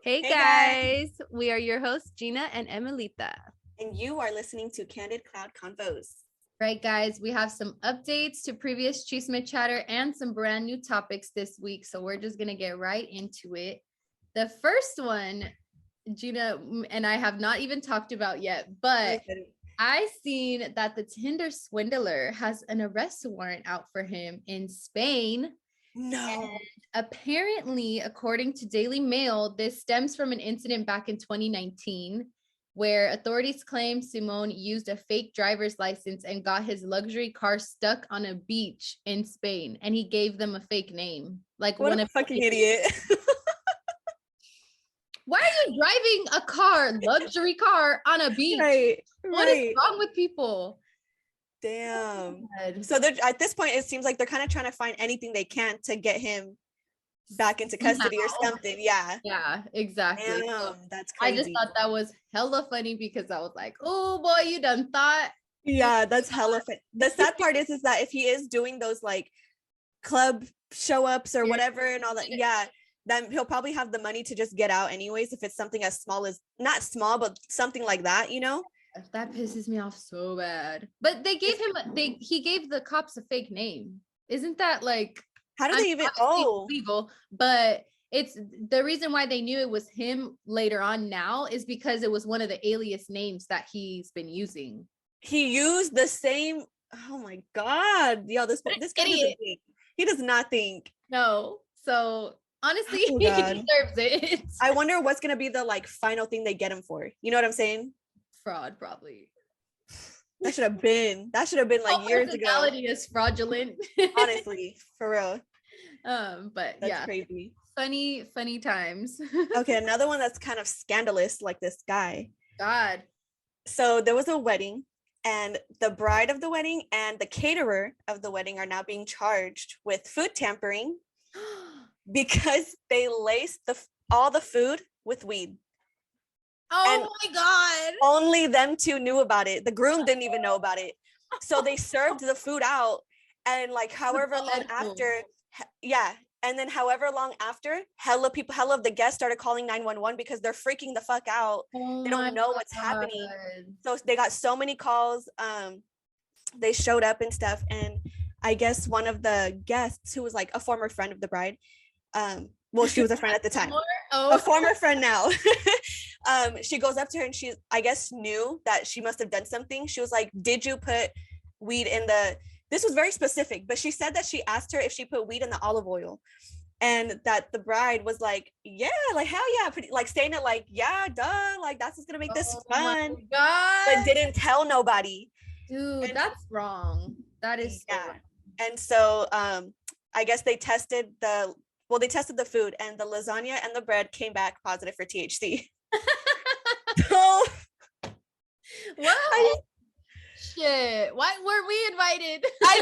Hey Hey guys, we are your hosts, Gina and Emilita. And you are listening to Candid Convos. Right, guys, we have some updates to previous Chisme Chatter and some brand new topics this week. So we're just going to get right into it. The first one, Gina and I have not even talked about yet, but I seen that the Tinder swindler has an arrest warrant out for him in Spain. No. And apparently, according to Daily Mail, this stems from an incident back in 2019 where authorities claim Simone used a fake driver's license and got his luxury car stuck on a beach in Spain, and he gave them a fake name. Like, what a fucking idiot. Why are you driving a car, luxury car, on a beach? Right. What is wrong with people? Damn. So they're at this point, it seems like they're kind of trying to find anything they can to get him back into custody or something. Yeah, exactly. Damn, that's crazy. I just thought that was hella funny because I was like, oh boy, you done thought. Yeah, that's hella funny. The sad part is that if he is doing those like club show ups or whatever and all that, then he'll probably have the money to just get out anyways if it's something as small as, not small, but something like that, you know? That pisses me off so bad. But they gave him he gave the cops a fake name. Isn't that like, how do they even legal? But it's the reason why they knew it was him later on now is because it was one of the alias names that he's been using. He used the same. Oh my god, yo, this guy doesn't think. He does not think. No. So honestly, he deserves it. I wonder what's gonna be the like final thing they get him for. You know what I'm saying? Fraud, probably. That should have been like years ago. Personality is fraudulent. Honestly, for real. But that's crazy. Funny times. Okay, another one that's kind of scandalous, like this guy. God. So there was a wedding, and the bride of the wedding and the caterer of the wedding are now being charged with food tampering because they laced all the food with weed. Oh my god. Only them two knew about it. The groom didn't even know about it. So they served the food out, and like however long after, and then however long after, hella of the guests started calling 911 because they're freaking the fuck out. They don't know what's happening. So they got so many calls. They showed up and stuff, and I guess one of the guests, who was like a former friend of the bride, well, she was a friend at the time. A former friend now. She goes up to her and she, I guess, knew that she must have done something. She was like, did you put weed in this was very specific, but she said that she asked her if she put weed in the olive oil, and that the bride was like, yeah, like hell yeah, pretty, like saying it like, yeah, duh, like that's what's gonna make this fun. But didn't tell nobody. Dude, that's wrong. That is so wrong. And so I guess they tested the food, and the lasagna and the bread came back positive for THC. So what? Shit. Why were we invited? I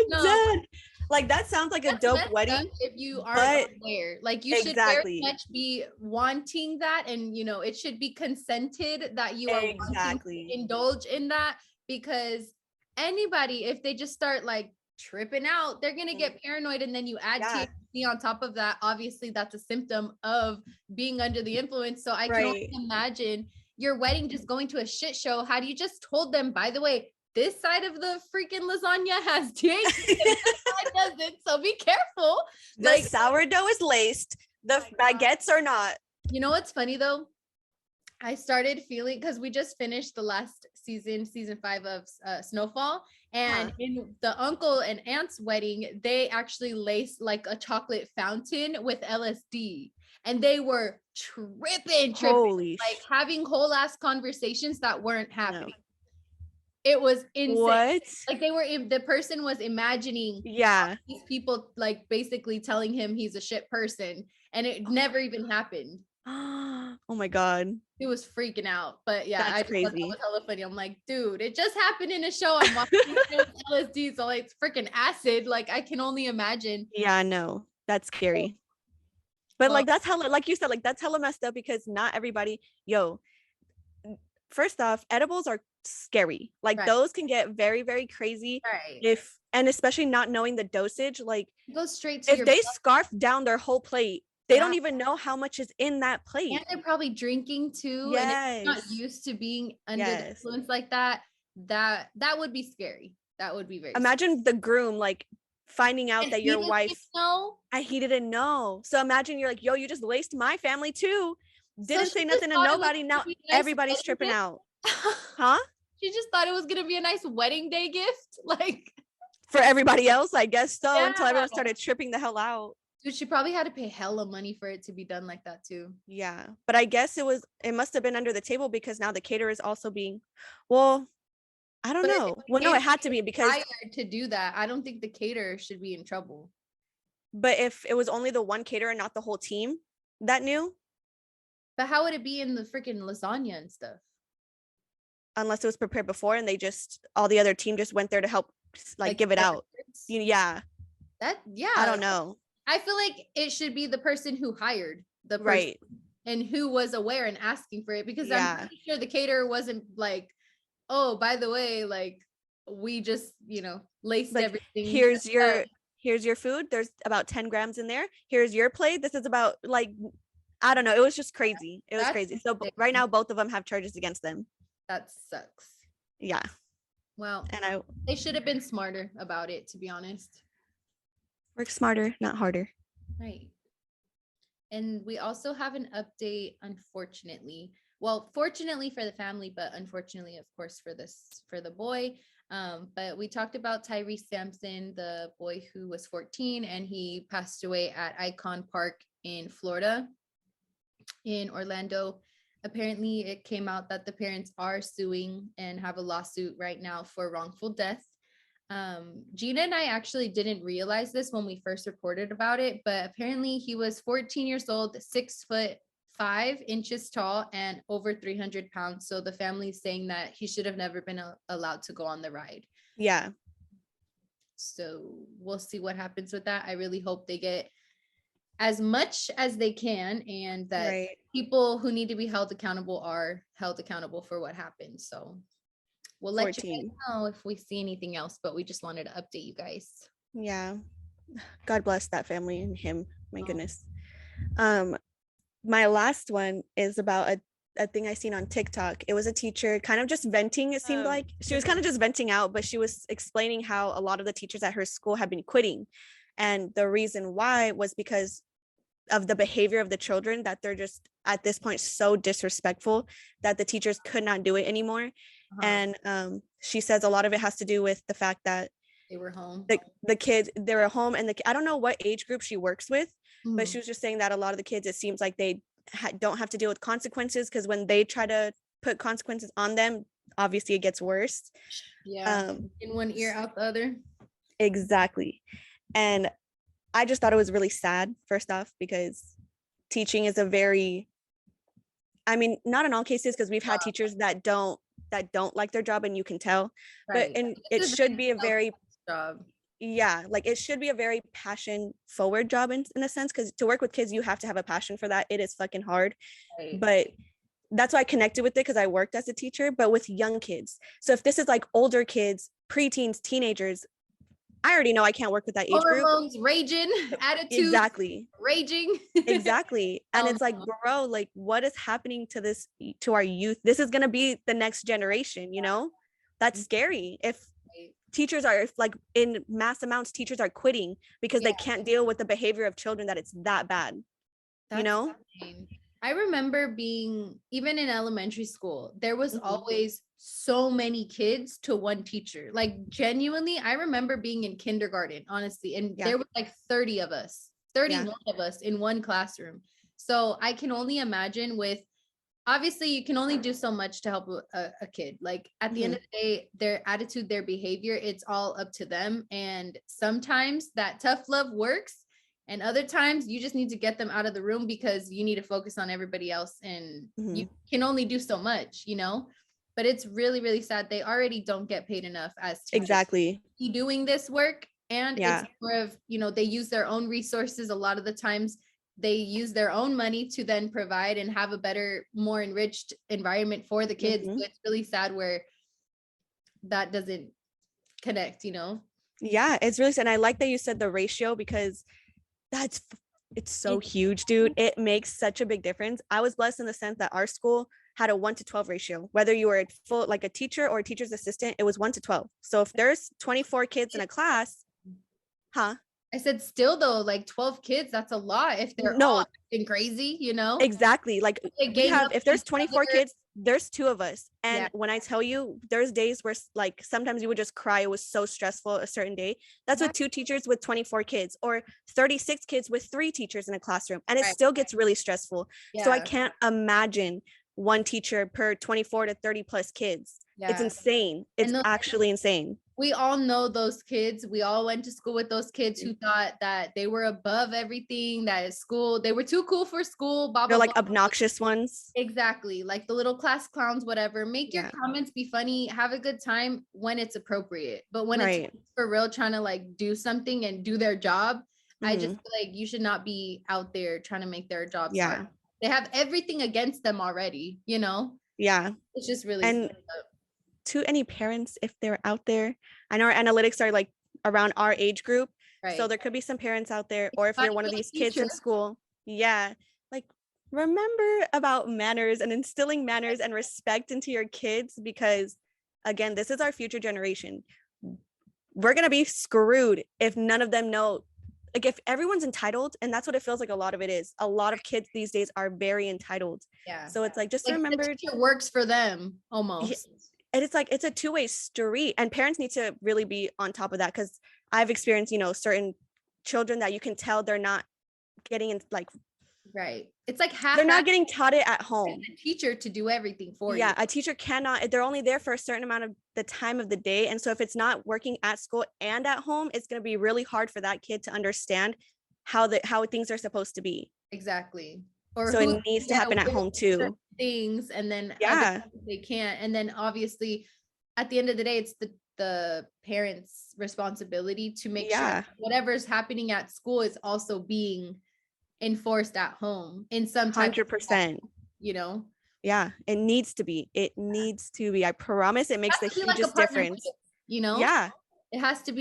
know. No. Like that sounds like a dope wedding. If you aren't aware, like you should very much be wanting that, and you know it should be consented that you are wanting to indulge in that, because anybody, if they just start like tripping out, they're gonna get paranoid, and then you add THC on top of that. Obviously, that's a symptom of being under the influence. So I can only imagine your wedding just going to a shit show had you just told them, by the way, this side of the freaking lasagna has THC and this side doesn't, so be careful. The sourdough is laced, the baguettes are not. You know what's funny though? I started feeling, because we just finished the last season 5 of Snowfall, and in the uncle and aunt's wedding, they actually laced like a chocolate fountain with LSD, and they were tripping, like having whole ass conversations that weren't happening. No. It was insane. What? Like the person was imagining these people like basically telling him he's a shit person, and it never even happened. Oh my god, he was freaking out. But yeah, that's crazy. That was hella funny. I'm like, dude, it just happened in a show. I'm watching LSD, so like it's freaking acid. Like I can only imagine. Yeah, I know, that's scary. But like that's hella, like you said, like that's hella messed up, because not everybody. First off, edibles are scary. Like those can get very, very crazy and especially not knowing the dosage. Like go straight to if they scarf down their whole plate, They don't even know how much is in that plate. And they're probably drinking too. Yes. And if you're not used to being under the influence like that, that would be scary. That would be very Imagine scary. The groom like finding out that your wife and he didn't know. So imagine you're like, yo, you just laced my family too. Didn't say nothing to nobody. Now everybody's tripping out. Huh? She just thought it was gonna be a nice wedding day gift. Like for everybody else, I guess so, until everyone started tripping the hell out. Dude, she probably had to pay hella money for it to be done like that too. Yeah, but I guess it must have been under the table because now the caterer is also being, well, I don't know. Well, no, it had to be because hired to do that. I don't think the caterer should be in trouble. But if it was only the one caterer, not the whole team that knew. But how would it be in the freaking lasagna and stuff? Unless it was prepared before and all the other team just went there to help like give it out. Yeah. I don't know. I feel like it should be the person who hired the person, right, and who was aware and asking for it, because I'm pretty sure the caterer wasn't like, oh, by the way, like we just, laced like, everything. Here's your food. There's about 10 grams in there. Here's your plate. This is about like, I don't know. It was just crazy. It was crazy. So right now, both of them have charges against them. That sucks. Yeah. Well, and they should have been smarter about it, to be honest. Work smarter, not harder. Right. And we also have an update, unfortunately. Well, fortunately for the family, but unfortunately, of course, for the boy. But we talked about Tyrese Sampson, the boy who was 14, and he passed away at Icon Park in Florida, in Orlando. Apparently, it came out that the parents are suing and have a lawsuit right now for wrongful death. Gina and I actually didn't realize this when we first reported about it, but apparently he was 14 years old, 6'5" tall, and over 300 pounds. So the family's saying that he should have never been allowed to go on the ride. Yeah. So we'll see what happens with that. I really hope they get as much as they can, and that people who need to be held accountable are held accountable for what happened. So we'll let 14. You guys know if we see anything else, but we just wanted to update you guys. Yeah. God bless that family and him. My goodness. My last one is about a thing I seen on TikTok. It was a teacher kind of just venting. It seemed like she was kind of just venting out, but she was explaining how a lot of the teachers at her school have been quitting. And the reason why was because of the behavior of the children, that they're just at this point so disrespectful that the teachers could not do it anymore. And she says a lot of it has to do with the fact that they were home. The kids, they were home, and I don't know what age group she works with, but she was just saying that a lot of the kids, it seems like they don't have to deal with consequences, because when they try to put consequences on them, obviously it gets worse. Yeah. In one ear, out the other. Exactly. And I just thought it was really sad, first off, because teaching is not in all cases, because we've had teachers that don't like their job, and you can tell, but it should be a very job. Yeah, like it should be a very passion forward job in a sense, because to work with kids, you have to have a passion for that. It is fucking hard. But that's why I connected with it, because I worked as a teacher, but with young kids. So if this is like older kids, preteens, teenagers, I already know I can't work with that age Hormones, group. Raging, attitude. Exactly. Raging. Exactly. And it's like, bro, like what is happening to our youth? This is going to be the next generation, That's scary. If teachers are like in mass amounts, teachers are quitting because they can't deal with the behavior of children, that it's that bad. Insane. I remember being, even in elementary school, there was always so many kids to one teacher. Like genuinely, I remember being in kindergarten, honestly, and there was like 30 of us, 31 of us in one classroom. So I can only imagine obviously you can only do so much to help a kid. Like at the end of the day, their attitude, their behavior, it's all up to them. And sometimes that tough love works. And other times you just need to get them out of the room, because you need to focus on everybody else, and you can only do so much, but it's really, really sad. They already don't get paid enough as teachers. Exactly. Doing this work. And it's more of, they use their own resources. A lot of the times they use their own money to then provide and have a better, more enriched environment for the kids. So it's really sad where that doesn't connect, Yeah, it's really sad. And I like that you said the ratio, because that's It's so huge, dude. It makes such a big difference. I was blessed in the sense that our school had a 1-to-12 ratio. Whether you were full like a teacher or a teacher's assistant, it was 1-to-12. So if there's 24 kids in a class, huh? I said still though, like 12 kids, that's a lot if they're all acting crazy, you know? Exactly. Like we have, if there's 24 kids, there's 2 of us. And when I tell you, there's days where like sometimes you would just cry. It was so stressful a certain day. That's with 2 teachers with 24 kids, or 36 kids with 3 teachers in a classroom. And it still gets really stressful. So I can't imagine 1 teacher per 24 to 30 plus kids. It's insane. It's actually insane. We all know those kids. We all went to school with those kids who thought that they were above everything, that is school, they were too cool for school, blah, blah, They're like blah. obnoxious ones. Exactly. Like the little class clowns, whatever. Make your comments be funny, have a good time when it's appropriate. But when it's for real trying to like do something and do their job, I just feel like you should not be out there trying to make their jobs hard. They have everything against them already, you know? Yeah. It's just really and to any parents, if they're out there, I know our analytics are like around our age group. So there could be some parents out there, or if you're one of these kids in school, like remember about manners and instilling manners and respect into your kids, because again, this is our future generation. We're going to be screwed if none of them know. Like if everyone's entitled, and that's what it feels like a lot of it is. A lot of kids these days are very entitled. So it's like, just remember, it works for them almost. And it's like, it's a two-way street, and parents need to really be on top of that, because I've experienced, you know, certain children that you can tell they're not getting in, like, it's like they're not getting taught it at home. A teacher to do everything for you. A teacher cannot, they're only there for a certain amount of the time of the day. And so if it's not working at school and at home, it's going to be really hard for that kid to understand how things are supposed to be. Exactly. Or so it needs to happen at home too. Things, and then they can't, and then obviously at the end of the day it's the parents' responsibility to make sure whatever's happening at school is also being enforced at home in some type 100%, you know. It needs to be I promise it makes the hugest difference, you know. There has to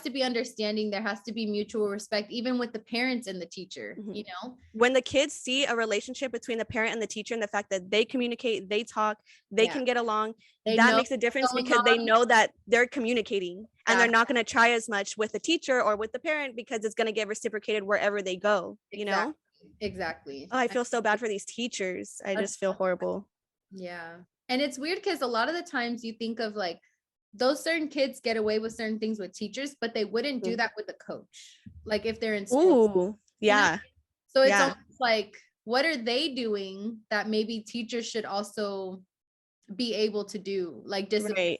be understanding. There has to be mutual respect, even with the parents and the teacher, you know? When the kids see a relationship between the parent and the teacher, and the fact that they communicate, they talk, they can get along, that makes a difference, because they know that they're communicating, and they're not going to try as much with the teacher or with the parent, because it's going to get reciprocated wherever they go, you know? Exactly. Oh, I feel so bad for these teachers. I just feel horrible. Yeah. And it's weird because a lot of the times you think of like, those certain kids get away with certain things with teachers, but they wouldn't do that with a coach. Like if they're in school. You know? So it's almost like, what are they doing that maybe teachers should also be able to do? Like discipline,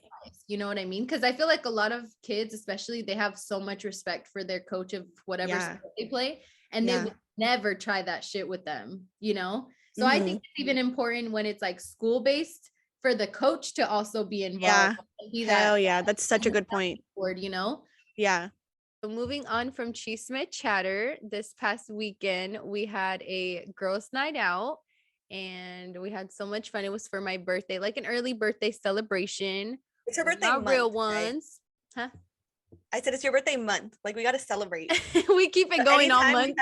you know what I mean? Because I feel like a lot of kids, especially, they have so much respect for their coach of whatever sport they play, and they would never try that shit with them, you know? So I think it's even important when it's like school-based, for the coach to also be involved. That's such a good point. You know? So moving on from Chisme Chatter, this past weekend we had a girls' night out, and we had so much fun. It was for my birthday, like an early birthday celebration. It's her birthday month, real ones, huh? I said it's your birthday month. Like we got to celebrate. We keep it going all month.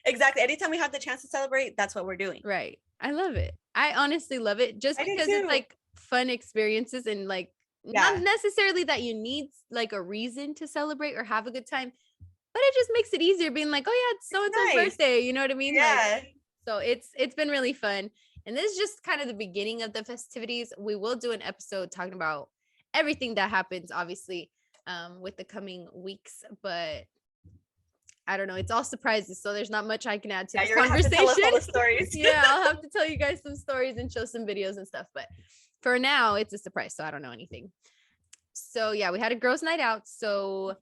Exactly. Anytime we have the chance to celebrate, that's what we're doing. Right. I love it. I honestly love it, just because it's like fun experiences, and like not necessarily that you need like a reason to celebrate or have a good time, but it just makes it easier being like, oh yeah, it's so-and-so's birthday, you know what I mean? Like, so it's been really fun. And this is just kind of the beginning of the festivities. We will do an episode talking about everything that happens, obviously, with the coming weeks, but I don't know. It's all surprises, so there's not much I can add to this conversation. Tell us all the stories. I'll have to tell you guys some stories and show some videos and stuff. But for now, it's a surprise, so I don't know anything. So we had a girls' night out. So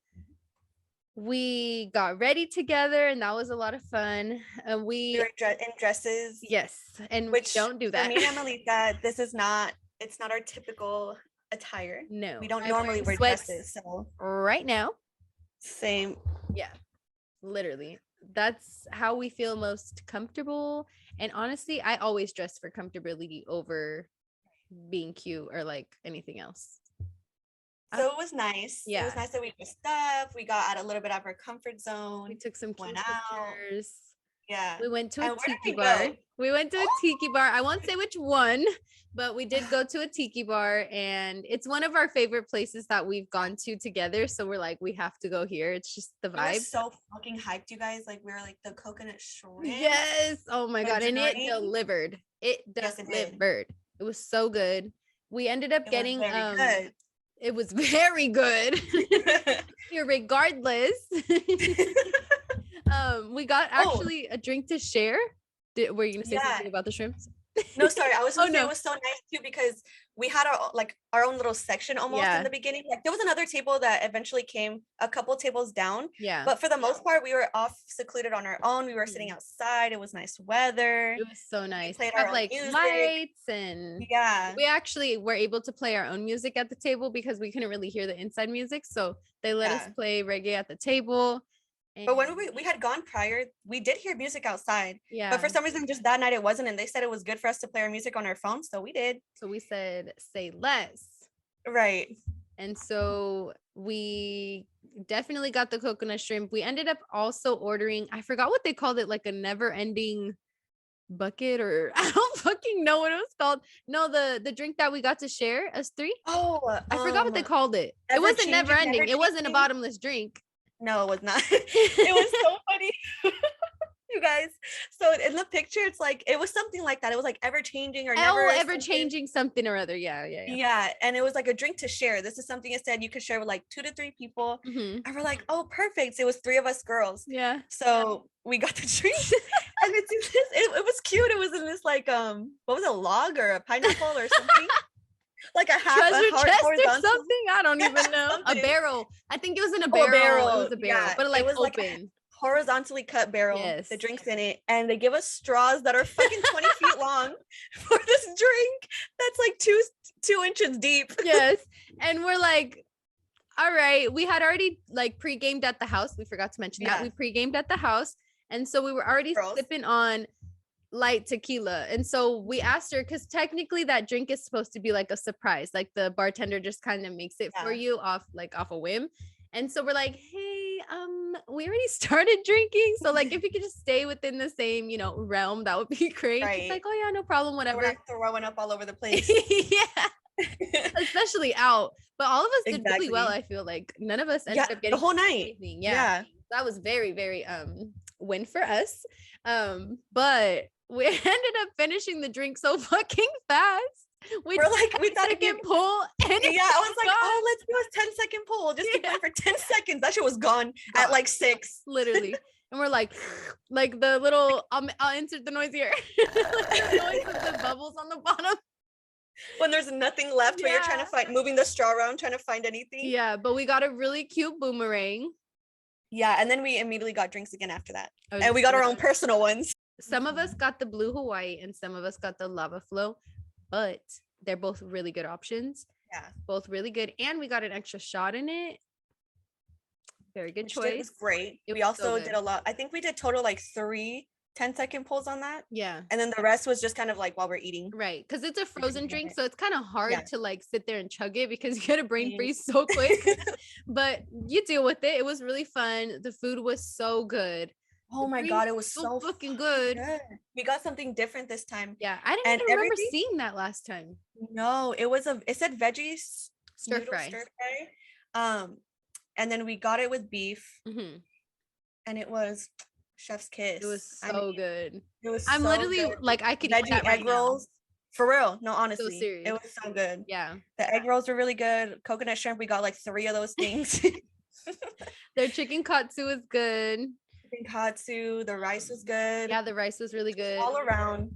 we got ready together, and that was a lot of fun. We were in dresses. Yes, and which don't do that. For me and Melissa, it's not our typical attire. No, we don't normally wear dresses. So right now, same. Yeah. Literally, that's how we feel most comfortable. And honestly, I always dress for comfortability over being cute or like anything else. So it was nice. It was nice that we dressed up. We got out a little bit out of our comfort zone. We took some cute pictures. Yeah. We went to And a where did tiki we bar. go? We went to a tiki bar. I won't say which one, but we did go to a tiki bar, and it's one of our favorite places that we've gone to together. So we're like, we have to go here. It's just the We were vibe. so fucking hyped, you guys. Like, we were like the coconut shrimp. Yes. Oh my God. And it delivered. It delivered. It was so good. We ended up getting good. It was very good. Regardless. We got actually a drink to share. Were you gonna say something about the shrimps? No, sorry. I was gonna say it was so nice too, because we had our own little section almost in the beginning. Like, there was another table that eventually came a couple tables down. Yeah. But for the most part, we were off secluded on our own. We were sitting outside. It was nice weather. It was so nice. We played our like music. Lights, and we actually were able to play our own music at the table because we couldn't really hear the inside music. So they let us play reggae at the table. But when we had gone prior, we did hear music outside. Yeah. But for some reason, just that night it wasn't. And they said it was good for us to play our music on our phones. So we did. So we said, say less. Right. And so we definitely got the coconut shrimp. We ended up also ordering, I forgot what they called it, like a never ending bucket, or I don't fucking know what it was called. No, the drink that we got to share, us three. Oh, I forgot what they called it. It wasn't never ending. It wasn't a bottomless drink. No, it was not. It was so funny. You guys. So in the picture, it's like, it was something like that. It was like ever changing or ever changing something or other. Yeah. And it was like a drink to share. This is something it said you could share with like 2 to 3 people. And we're like, oh, perfect. So it was 3 of us girls. Yeah. So we got the drink, and it was cute. It was in this like what was it, a log or a pineapple or something? Like a half treasure chest or something. I don't even know. A barrel. I think it was in a barrel. It was a barrel, but like it was open. Like horizontally cut barrel. Yes. The drink's in it, and they give us straws that are fucking 20 feet long for this drink that's like two inches deep. Yes. And we're like, all right. We had already like pre-gamed at the house. We forgot to mention that we pre-gamed at the house, and so we were already sipping on light tequila. And so we asked her, because technically that drink is supposed to be like a surprise, like the bartender just kind of makes it for you off a whim. And so we're like, hey, we already started drinking, so like if you could just stay within the same realm, that would be great. It's like, oh yeah, no problem, whatever. We're not throwing up all over the place. Yeah. Especially out, but all of us did really well. I feel like none of us ended up getting the whole night. Yeah, that was very, very win for us. But we ended up finishing the drink so fucking fast. We thought it could pull. And I was like, oh, let's do a 10-second pull. Just keep going for 10 seconds. That shit was gone at like 6. Literally. And we're like the little, I'll insert the noise here. Like the noise of the bubbles on the bottom. When there's nothing left, when you're trying to moving the straw around, trying to find anything. Yeah, but we got a really cute boomerang. Yeah, and then we immediately got drinks again after that. And we got our own personal ones. Some of us got the Blue Hawaii and some of us got the Lava Flow, but they're both really good options. Yeah. Both really good. And we got an extra shot in it. Very good choice. It was great. We also did a lot. I think we did total like 3 10-second pulls on that. Yeah. And then the rest was just kind of like while we're eating. Right. Because it's a frozen drink. So it's kind of hard to like sit there and chug it because you get a brain freeze so quick. But you deal with it. It was really fun. The food was so good. Oh my God, it was so fucking good. We got something different this time. Yeah. I didn't even remember seeing that last time. No, it said veggies stir fry. And then we got it with beef. And it was chef's kiss. It was so good. It was I'm literally good. Like, I could eat that egg rolls. For real. No, honestly. So serious. It was so good. Yeah. The egg rolls were really good. Coconut shrimp, we got like 3 of those things. Their chicken katsu was good. Katsu, the rice was good. Yeah, the rice was really good. All around.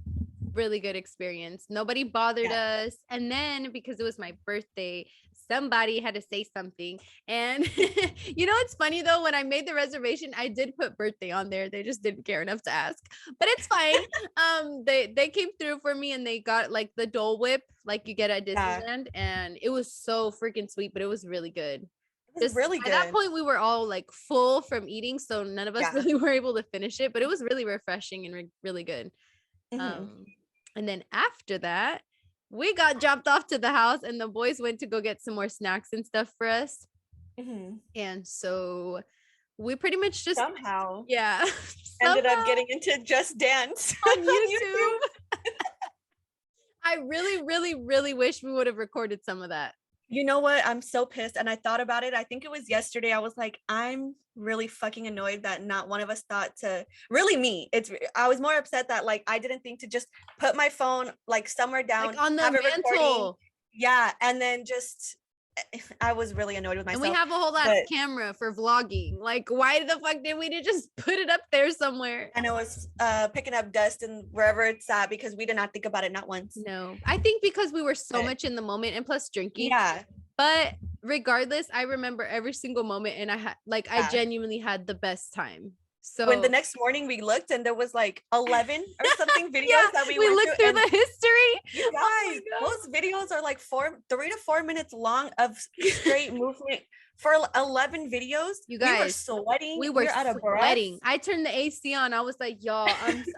Really good experience. Nobody bothered us. And then because it was my birthday, somebody had to say something. And it's funny though, when I made the reservation, I did put birthday on there. They just didn't care enough to ask, but it's fine. They came through for me and they got like the Dole Whip like you get at Disneyland, and it was so freaking sweet, but it was really good. Just really good. At that point we were all like full from eating, so none of us really were able to finish it, but it was really refreshing and really good. And then after that we got dropped off to the house and the boys went to go get some more snacks and stuff for us. And so we pretty much just somehow ended up getting into Just Dance on YouTube. I really, really, really wish we would have recorded some of that. You know what? I'm so pissed. And I thought about it. I think it was yesterday. I was like, I'm really fucking annoyed that not one of us thought to really me. I was more upset that like I didn't think to just put my phone like somewhere down, like on the have it mantle. Recording. Yeah. And then just I was really annoyed with myself. And we have a whole ass camera for vlogging. Like, why the fuck did we just put it up there somewhere? And it was picking up dust and wherever it's at because we did not think about it not once. No, I think because we were so much in the moment and plus drinking. Yeah. But regardless, I remember every single moment and I genuinely had the best time. So when the next morning we looked and there was like 11 or something videos that we looked through the history. You guys, those videos are like 3 to 4 minutes long of straight movement for 11 videos. You guys, we were sweating. We were out of sweating. I turned the AC on. I was like, y'all,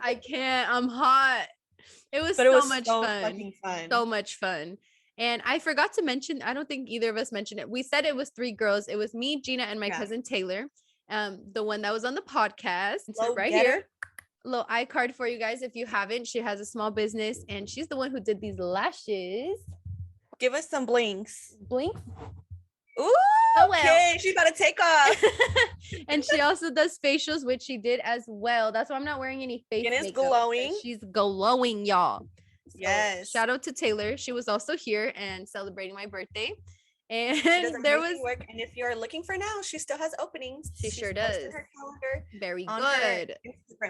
I can't. I'm hot. It was so much fun. So much fun. And I forgot to mention, I don't think either of us mentioned it. We said it was 3 girls. It was me, Gina, and my cousin Taylor. The one that was on the podcast. So right here, a little iCard for you guys if you haven't. She has a small business and she's the one who did these lashes. Give us some blinks. Blinks? Ooh, okay, she's about to take off. And she also does facials, which she did as well. That's why I'm not wearing any face makeup. It's glowing. She's glowing, y'all. So yes. Shout out to Taylor. She was also here and celebrating my birthday. And there was work. And if you're looking for now, she still has openings. She sure does. Her calendar very good.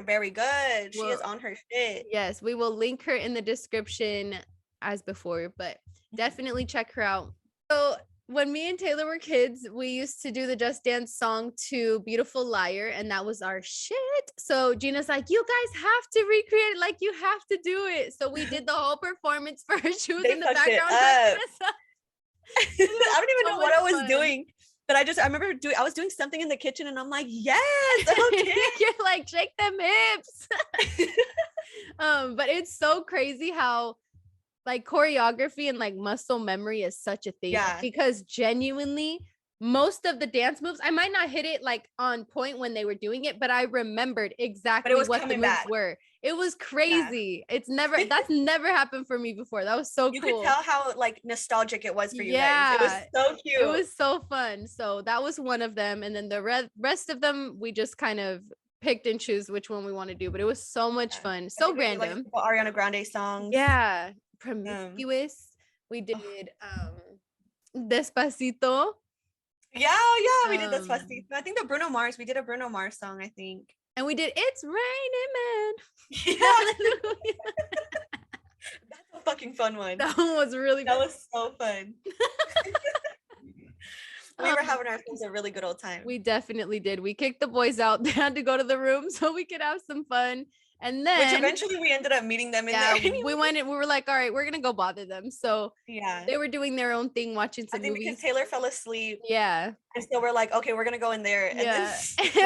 Very good. She is on her shit. Yes, we will link her in the description as before, but definitely check her out. So when me and Taylor were kids, we used to do the Just Dance song to Beautiful Liar, and that was our shit. So Gina's like, you guys have to recreate it, like you have to do it. So we did the whole performance for her. She was in the background. I don't even know what I was doing, but I remember I was doing something in the kitchen and I'm like, yes, okay. You're like, shake them hips. But it's so crazy how like choreography and like muscle memory is such a thing because genuinely most of the dance moves, I might not hit it like on point when they were doing it, but I remembered exactly what the moves were. It was crazy. That's never happened for me before. That was so cool. You could tell how like nostalgic it was for you guys. It was so cute. It was so fun. So that was one of them. And then the rest of them, we just kind of picked and choose which one we want to do, but it was so much fun. So random. Like Ariana Grande songs. Yeah. Promiscuous. We did Despacito. Yeah, we did Despacito. I think we did a Bruno Mars song, I think. And we did It's Raining Man. Yeah. That's a fucking fun one. That one was really fun. That was so fun. We were having ourselves a really good old time. We definitely did. We kicked the boys out. They had to go to the room so we could have some fun. And then which eventually we ended up meeting them in there. We were like, all right, we're gonna go bother them. So they were doing their own thing, watching some movies. Because Taylor fell asleep. Yeah. And so we're like, okay, we're gonna go in there. And then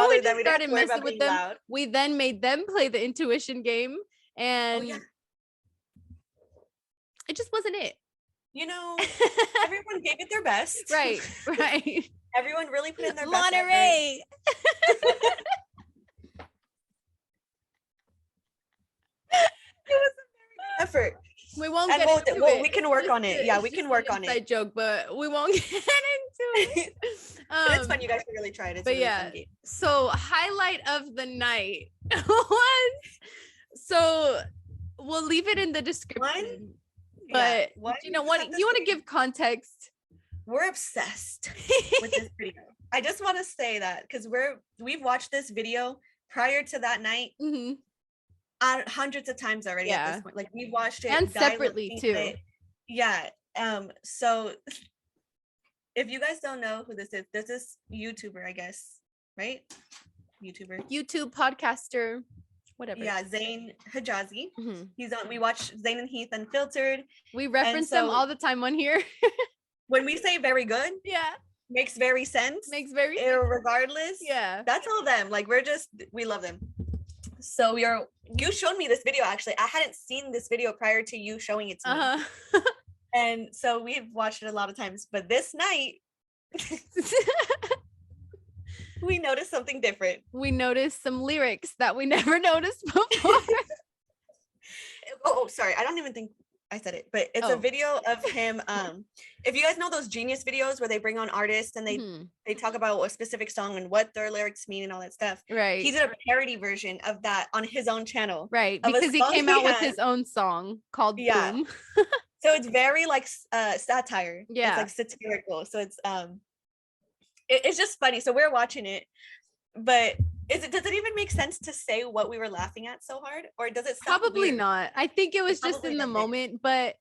we just started messing with them. Loud. We then made them play the intuition game. And it just wasn't it. You know, everyone gave it their best. Right. Everyone really put in their best. Monterey. It was a very good effort. We won't get into it. We can work on it. Yeah, we can work on it. Inside joke, but we won't get into it. But it's fun. You guys should really try it. It's a really fun game. So highlight of the night was. So we'll leave it in the description. But you know what? You want to give context. We're obsessed with this video. I just want to say that because we've watched this video prior to that night. Mm-hmm. Hundreds of times already at this point. Like we've watched it and separately too. Yeah. So if you guys don't know who this is YouTuber, I guess, right? YouTube podcaster, whatever. Yeah, Zayn Hijazi. Mm-hmm. He's on. We watch Zayn and Heath Unfiltered. We reference them all the time on here. When we say very good, makes very sense. Regardless, that's all them. Like we love them. So you showed me this video. Actually, I hadn't seen this video prior to you showing it to me. And so we've watched it a lot of times, but this night We noticed something different. We noticed some lyrics that we never noticed before. Oh, sorry. I don't even think I said it, but it's a video of him. If you guys know those Genius videos where they bring on artists and they talk about a specific song and what their lyrics mean and all that stuff. Right. He did a parody version of that on his own channel. Right. Because he came out with his own song called Boom. So it's very like satire. Yeah. It's like satirical. So it's just funny. So we're watching it, but does it even make sense to say what we were laughing at so hard, or does it sound probably weird? not? I think it was just in the moment, but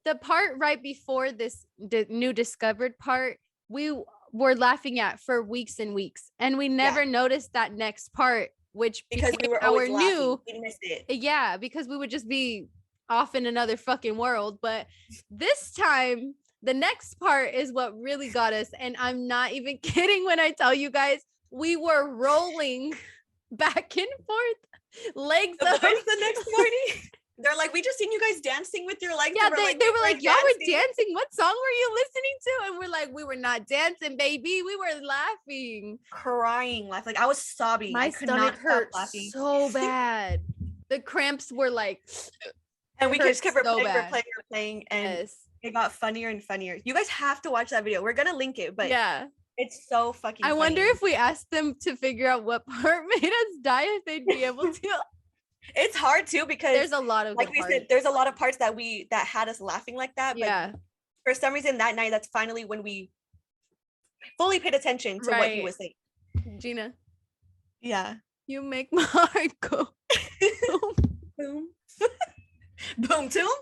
the part right before this new discovered part, we were laughing at for weeks and weeks, and we never noticed that next part, which because we were always laughing. We missed it. Yeah, because we would just be off in another fucking world. But this time, the next part is what really got us, and I'm not even kidding when I tell you guys, we were rolling back and forth, legs up. The next morning, they're like, we just seen you guys dancing with your legs. Yeah, they were like, y'all were dancing. What song were you listening to? And we're like, we were not dancing, baby. We were laughing, crying, laughing. Like I was sobbing. My stomach hurt so bad. The cramps were like, and we just kept replaying, and it got funnier and funnier. You guys have to watch that video. We're gonna link it, but it's so fucking funny. I wonder if we asked them to figure out what part made us die, if they'd be able to. It's hard too, because there's a lot of, like we said, there's a lot of parts that had us laughing like that. But for some reason that night, that's finally when we fully paid attention to what he was saying. Gina. Yeah. You make my heart go boom. Boom. Boom too?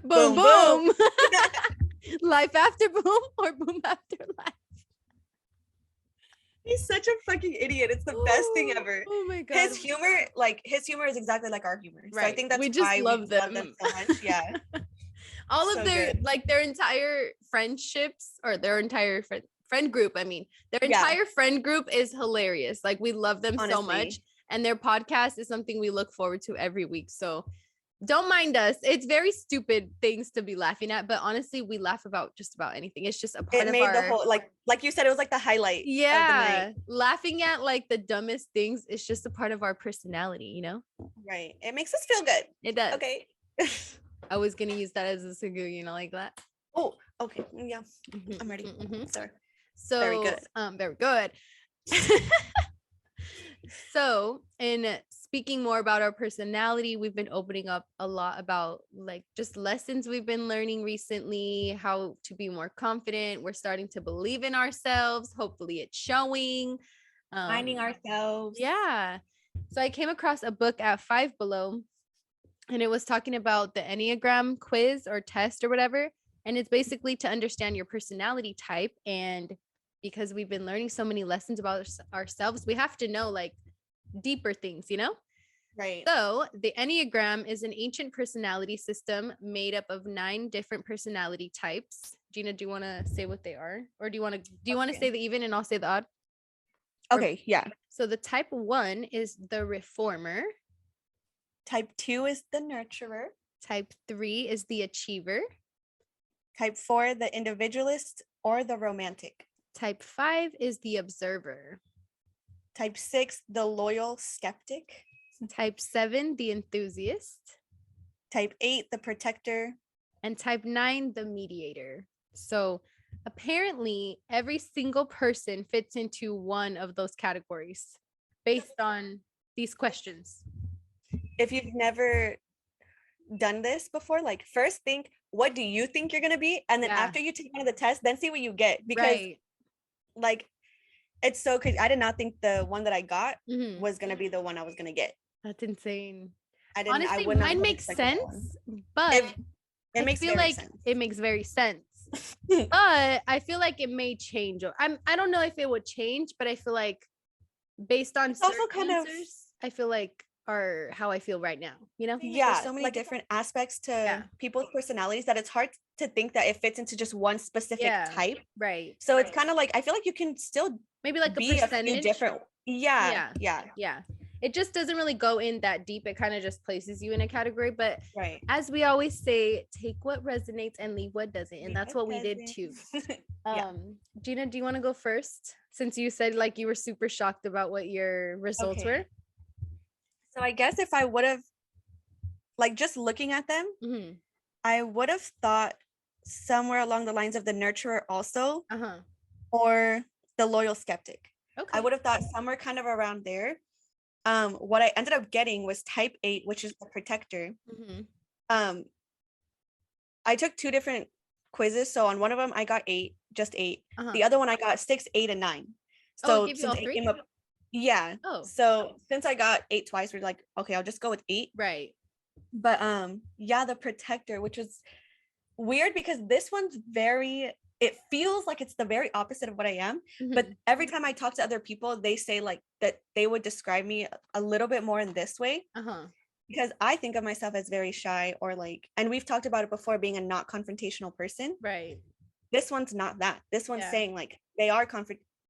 Boom, boom. Life after boom or boom after life. He's such a fucking idiot. It's the best thing ever. Oh my god. His humor is exactly like our humor. So I think that's we just why love we them. love them so much. Yeah. All of their entire friendships, or their entire friend group. I mean, their entire friend group is hilarious. Like we love them so much. And their podcast is something we look forward to every week. So don't mind us. It's very stupid things to be laughing at, but honestly, we laugh about just about anything. It's just a part of our... the whole, like you said, it was like the highlight. Yeah. Laughing at like the dumbest things is just a part of our personality, you know? Right. It makes us feel good. It does. Okay. I was going to use that as a segue, you know, like that. Oh, okay. Yeah. I'm ready. Sorry. So, very good. Very good. So, in speaking more about our personality, we've been opening up a lot about like just lessons we've been learning recently, how to be more confident. We're starting to believe in ourselves. Hopefully it's showing. Finding ourselves. Yeah. So I came across a book at Five Below, and it was talking about the Enneagram quiz or test or whatever. And it's basically to understand your personality type. And because we've been learning so many lessons about ourselves, we have to know like deeper things, you know? Right. So the Enneagram is an ancient personality system made up of 9 different personality types. Gina, do you want to say what they are? Or do you want to say the even and I'll say the odd? Okay. Yeah. So the type 1 is the reformer. Type 2 is the nurturer. Type 3 is the achiever. Type 4, the individualist or the romantic. Type 5 is the observer. Type 6, the loyal skeptic. Type 7, the enthusiast. Type 8, the protector. And type 9, the mediator. So apparently every single person fits into one of those categories based on these questions. If you've never done this before, like first think, what do you think you're going to be? And then after you take one of the tests, then see what you get. Because like, it's so crazy. I did not think the one that I got was going to be the one I was going to get. That's insane. Honestly, mine makes sense, but it makes it makes very sense. But I feel like it may change. I don't know if it would change, but I feel like based on certain answers, I feel like are how I feel right now, you know? Yeah, there's so many different aspects to people's personalities that it's hard to think that it fits into just one specific type. Right. So it's kind of like, I feel like you can still maybe like be a percentage. A few different. Yeah. it just doesn't really go in that deep. It kind of just places you in a category. But right, as we always say, take what resonates and leave what doesn't. And that's what we did too. Yeah. Gina, do you want to go first? Since you said like you were super shocked about what your results were. So I guess if I would have, like, just looking at them, I would have thought somewhere along the lines of the nurturer also, or the loyal skeptic. Okay. I would have thought somewhere kind of around there. What I ended up getting was type 8, which is the protector. I took 2 different quizzes. So on one of them, I got 8, just 8. The other one, I got 6, 8, and 9. So since 8 came up, yeah. Oh. So since I got 8 twice, we're like, okay, I'll just go with 8. Right. But yeah, the protector, which was weird because this one's it feels like it's the very opposite of what I am. But every time I talk to other people, they say like that they would describe me a little bit more in this way. Because I think of myself as very shy, or like, and we've talked about it before, being a not confrontational person. Right. This one's not that. This one's saying like they are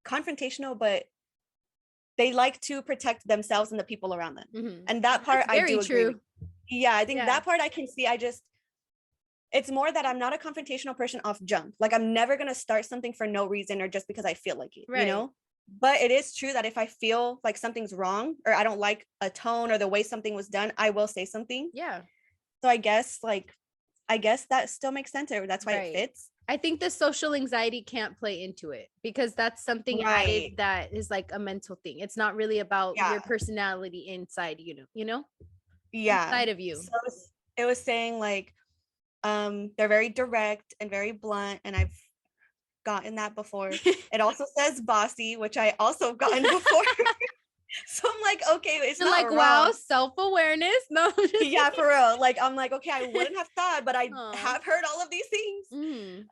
confrontational, but they like to protect themselves and the people around them. And that part I do agree with. Yeah, I think that part I can see. It's more that I'm not a confrontational person off jump. Like, I'm never going to start something for no reason or just because I feel like it, you know? But it is true that if I feel like something's wrong, or I don't like a tone or the way something was done, I will say something. Yeah. So I guess that still makes sense, or that's why it fits. I think the social anxiety can't play into it, because that's something added that is like a mental thing. It's not really about your personality inside, you know? Inside of you. So it was saying like, they're very direct and very blunt, and I've gotten that before. It also says bossy, which I also gotten before. So I'm like, okay, it's not like wrong. Wow, self-awareness. No. Yeah, for real. Like, I'm like, okay, I wouldn't have thought, but I have heard all of these things.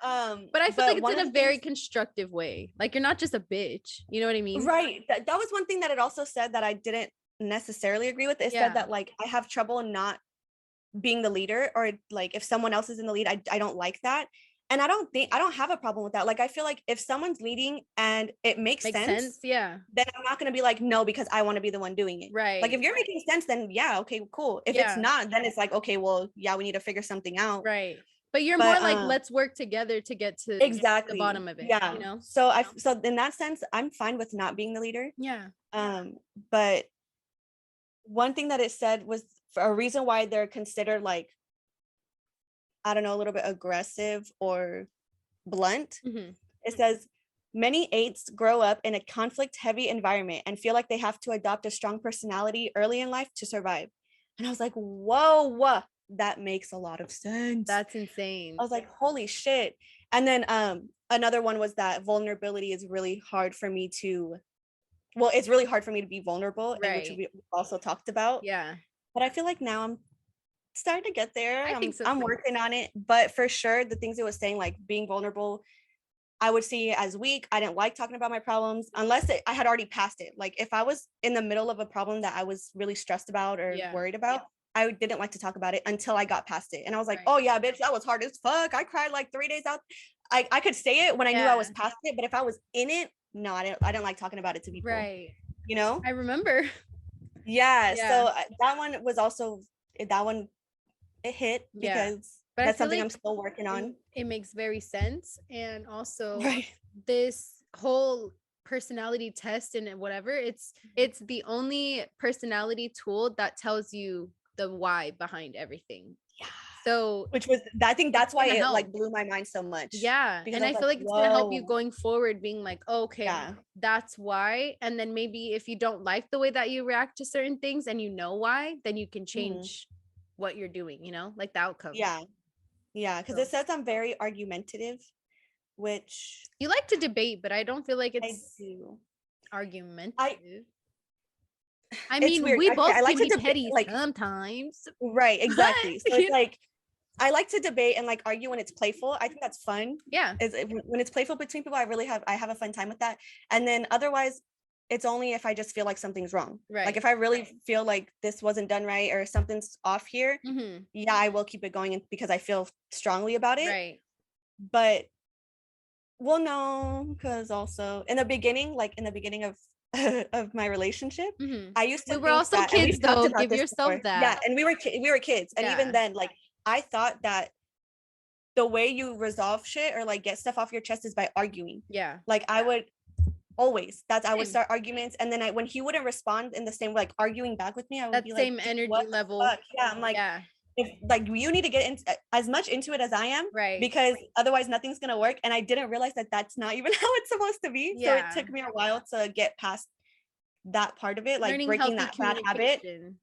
But I feel like it's in a very constructive way. Like, you're not just a bitch. You know what I mean? Right. That was one thing that it also said that I didn't necessarily agree with. It said that like I have trouble not being the leader, or like if someone else is in the lead, I don't like that. And I don't have a problem with that. Like, I feel like if someone's leading and it makes sense, then I'm not going to be like, no, because I want to be the one doing it. Right. Like, if you're making sense, then yeah, okay, cool. If it's not, then it's like, okay, well, yeah, we need to figure something out. Right. But you're more like, let's work together to get to the bottom of it. Yeah. You know? So so in that sense, I'm fine with not being the leader. Yeah. But one thing that it said was, for a reason why they're considered like, I don't know, a little bit aggressive or blunt. It says many 8s grow up in a conflict-heavy environment and feel like they have to adopt a strong personality early in life to survive. And I was like, whoa, that makes a lot of sense. That's insane. I was like, holy shit. And then another one was that vulnerability is really hard for me to, well, it's really hard for me to be vulnerable, and which we also talked about. Yeah. But I feel like now I'm starting to get there. I'm working on it. But for sure, the things it was saying, like being vulnerable, I would see it as weak. I didn't like talking about my problems unless I had already passed it. Like, if I was in the middle of a problem that I was really stressed about or worried about, I didn't like to talk about it until I got past it. And I was like, oh yeah, bitch, that was hard as fuck. I cried like 3 days out. I could say it when I knew I was past it, but if I was in it, no, I didn't like talking about it to people. Right. You know? I remember. Yeah. So that one was also, it hit because that's something I'm still working on. It makes very sense. And also this whole personality test and whatever, it's the only personality tool that tells you the why behind everything. Yeah. So I think that's why it like blew my mind so much. Yeah. And I feel like it's gonna help you going forward, being like, okay, that's why. And then maybe if you don't like the way that you react to certain things and you know why, then you can change what you're doing, you know, like the outcome. Yeah, because it says I'm very argumentative, which you like to debate, but I don't feel like it's argumentative. I mean, we both I like to be petty like sometimes. Right, exactly. So it's like, I like to debate and like argue when it's playful. I think that's fun. Yeah. When it's playful between people, I have a fun time with that. And then otherwise, it's only if I just feel like something's wrong. Right. Like, if I really feel like this wasn't done right or something's off here, yeah, I will keep it going because I feel strongly about it. Right. But, well, no, because also in the beginning of of my relationship, Mm-hmm. I used to we were also that, kids though. Give yourself before. that. Yeah, and we were kids, and even then, like, I thought that the way you resolve shit or like get stuff off your chest is by arguing. Yeah. Like I would always, I would start arguments, and then when he wouldn't respond in the same, like arguing back with me, I would be same like, energy what level. the fuck? Yeah, I'm like, if like you need to get into as much into it as I am, right? Because otherwise nothing's gonna work. And I didn't realize that that's not even how it's supposed to be. So it took me a while to get past that part of it, like learning breaking that bad habit.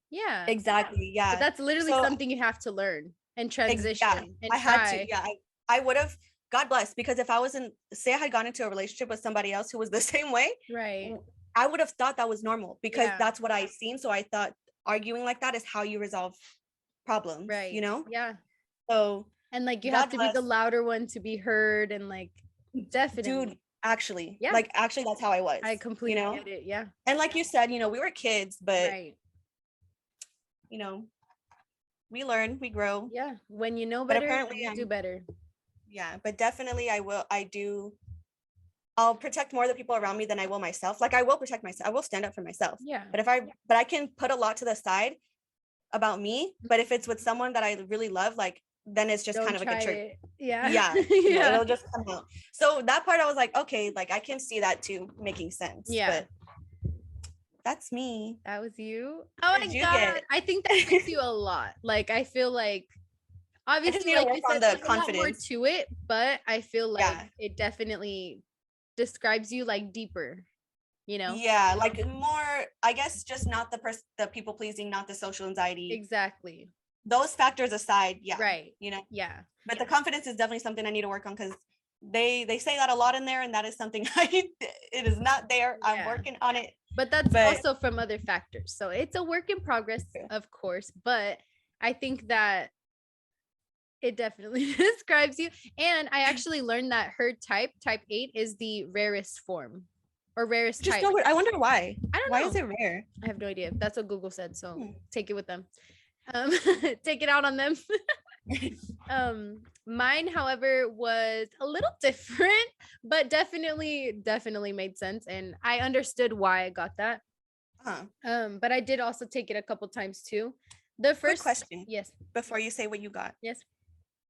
Yeah, exactly. Yeah, but that's literally something you have to learn and transition. And I had to. Yeah, I would have. God bless, because if I wasn't, say I had gone into a relationship with somebody else who was the same way, right, I would have thought that was normal, because that's what I've seen. So I thought arguing like that is how you resolve problems, right? You know? Yeah. So, and like you have to be the louder one to be heard, and like definitely. Dude, actually, like actually that's how I was. I completely get it. Yeah. And like you said, we were kids, but we learn, we grow. Yeah. When you know better, apparently you do better. Yeah, but definitely I'll protect more of the people around me than I will myself. Like I will protect myself. I will stand up for myself. Yeah. But I can put a lot to the side about me. But if it's with someone that I really love, like then it's just kind of like a trick. Yeah. It'll just come out. So that part I was like, okay, like I can see that too making sense. Yeah. But that's me. That was you. Oh my God. I think that makes you a lot. Like I feel like obviously like you said, there's a lot more to it, but I feel like it definitely describes you like deeper, Yeah, like more, I guess, just not the people pleasing, not the social anxiety. Exactly. Those factors aside, right. Yeah. But the confidence is definitely something I need to work on, because they say that a lot in there, and that is something it is not there. I'm working on it. But that's also from other factors. So it's a work in progress, of course, but I think that it definitely describes you. And I actually learned that her type 8, is the rarest form or rarest type. I wonder why. I don't know. Why is it rare? I have no idea. That's what Google said. So take it with them. Take it out on them. Mine, however, was a little different, but definitely made sense. And I understood why I got that. But I did also take it a couple times too. The first question. Yes. Before you say what you got. Yes.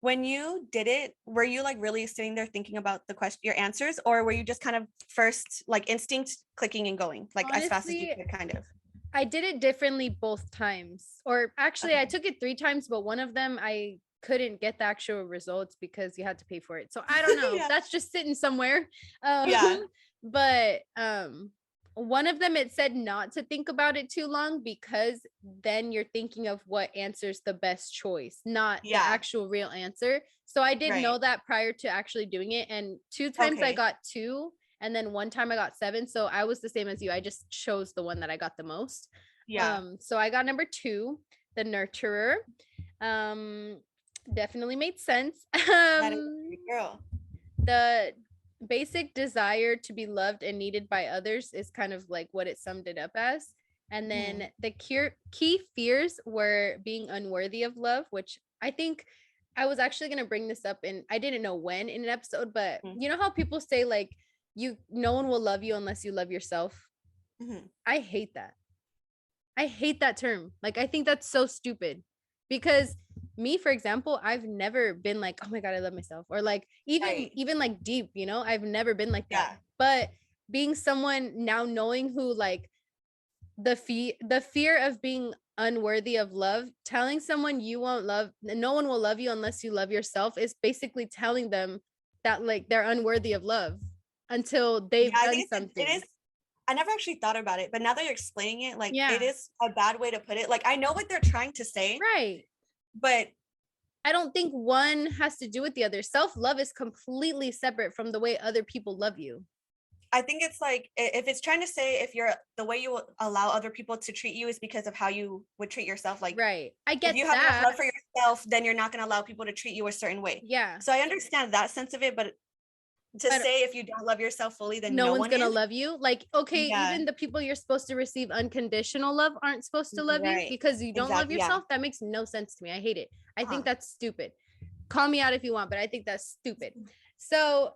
When you did it, were you like really sitting there thinking about the question, your answers, or were you just kind of first like instinct clicking and going like honestly, as fast as you could, kind of? I did it differently both times, or actually I took it 3 times, but one of them I couldn't get the actual results because you had to pay for it. So I don't know. That's just sitting somewhere. But one of them, it said not to think about it too long, because then you're thinking of what answer's the best choice, not the actual real answer. So I didn't know that prior to actually doing it. And 2 times I got 2, and then 1 time I got 7. So I was the same as you. I just chose the one that I got the most. So I got number 2, the nurturer. Definitely made sense. That is a girl. The basic desire to be loved and needed by others is kind of like what it summed it up as. And then the key fears were being unworthy of love, which I think I was actually going to bring this up, and I didn't know when in an episode, but you know how people say like no one will love you unless you love yourself. I hate that. I hate that term. Like I think that's so stupid, because me, for example, I've never been like, oh my God, I love myself, or like even like deep, I've never been like that. But being someone now, knowing who like the fear of being unworthy of love, telling someone no one will love you unless you love yourself, is basically telling them that like they're unworthy of love until they've done something. It is. I never actually thought about it, but now that you're explaining it, like it is a bad way to put it. Like I know what they're trying to say. Right. But I don't think one has to do with the other. Self-love is completely separate from the way other people love you. I think it's like, if it's trying to say if you're the way you allow other people to treat you is because of how you would treat yourself. Like, right. I get if you have enough love for yourself, then you're not going to allow people to treat you a certain way. Yeah. So I understand that sense of it, but say if you don't love yourself fully, then no one's gonna love you. Like, okay, even the people you're supposed to receive unconditional love aren't supposed to love you because you don't love yourself. That makes no sense to me. I hate it. I think that's stupid. Call me out if you want, but I think that's stupid. So